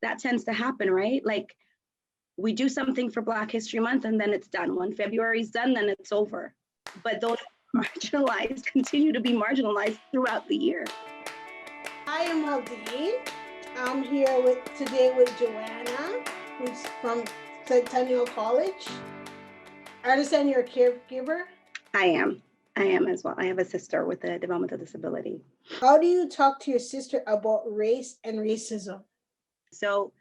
that tends to happen, right? Like we do something for Black History Month and then it's done. When February's done, then it's over. But those marginalized continue to be marginalized throughout the year. I am Aldene. I'm here today with Johanna, who's from Centennial College. I understand you're a caregiver. I am as well. I have a sister with a developmental disability. How do you talk to your sister about race and racism? So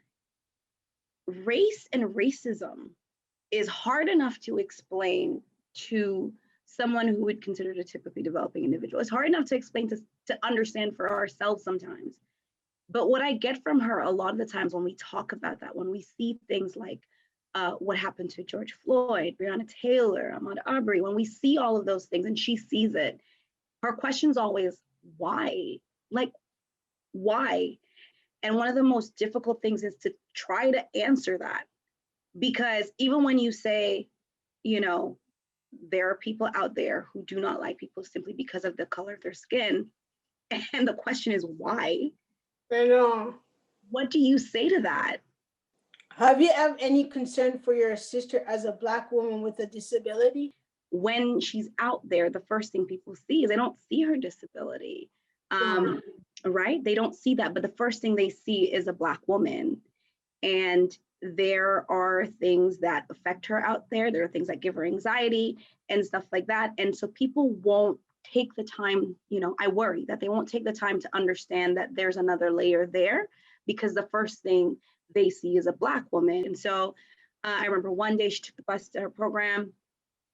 race and racism is hard enough to explain to someone who would consider it a typically developing individual. It's hard enough to explain to understand for ourselves sometimes. But what I get from her a lot of the times when we talk about that, when we see things like what happened to George Floyd, Breonna Taylor, Ahmaud Arbery, when we see all of those things and she sees it, her question's always, why? Like, why? And one of the most difficult things is to try to answer that. Because even when you say, you know, there are people out there who do not like people simply because of the color of their skin, and the question is why? I know. What do you say to that? Have you have any concern for your sister as a Black woman with a disability? When she's out there, the first thing people see is they don't see her disability, right? They don't see that, but the first thing they see is a Black woman. And there are things that affect her out there. There are things that give her anxiety and stuff like that. And so people won't take the time, you know, I worry that they won't take the time to understand that there's another layer there, because the first thing they see is a Black woman. And so I remember one day she took the bus to her program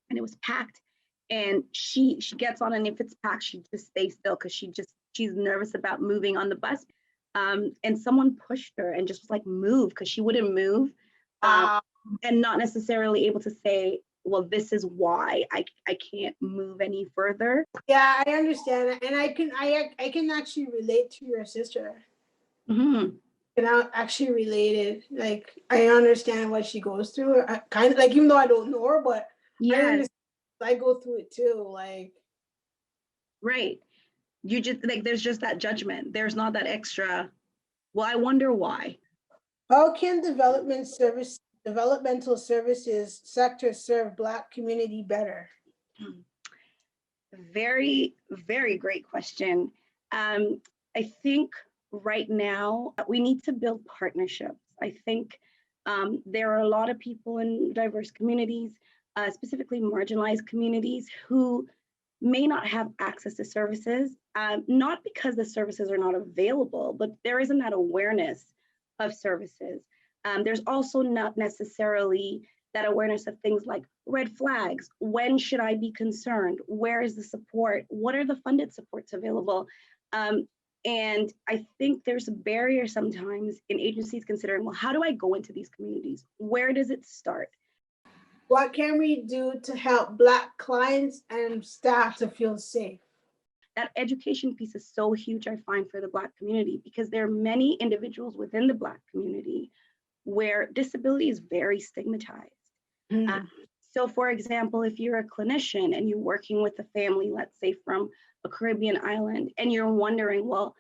and it was packed, and she gets on, and if it's packed, she just stays still because she's nervous about moving on the bus. And someone pushed her and just was like, move, because she wouldn't move, and not necessarily able to say, well, this is why I can't move any further. Yeah, I understand, and I can actually relate to your sister. Mm-hmm. And I actually related. Like, I understand what she goes through. I kind of like, even though I don't know her, but Yeah, I go through it too. Like, right. You just like, there's just that judgment. There's not that extra, well, I wonder why. how can developmental services sector serve Black community better? Very, very great question. I think right now we need to build partnerships. I think there are a lot of people in diverse communities, specifically marginalized communities, who may not have access to services, not because the services are not available, but there isn't that awareness of services. There's also not necessarily that awareness of things like red flags. When should I be concerned? Where is the support? What are the funded supports available? And I think there's a barrier sometimes in agencies considering, well, how do I go into these communities? Where does it start? What can we do to help Black clients and staff to feel safe? That education piece is so huge, I find, for the Black community, because there are many individuals within the Black community where disability is very stigmatized. So for example, if you're a clinician and you're working with a family, let's say from a Caribbean island, and you're wondering, well,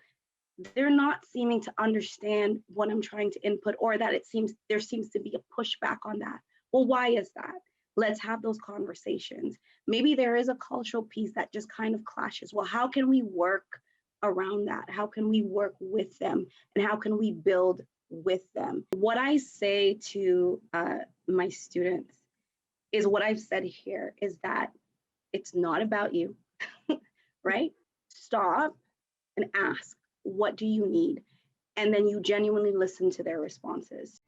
they're not seeming to understand what I'm trying to input, or that there seems to be a pushback on that. Well, why is that? Let's have those conversations. Maybe there is a cultural piece that just kind of clashes. Well, how can we work around that? How can we work with them? And how can we build with them? What I say to my students is what I've said here, is that it's not about you, right? Stop and ask, what do you need? And then you genuinely listen to their responses.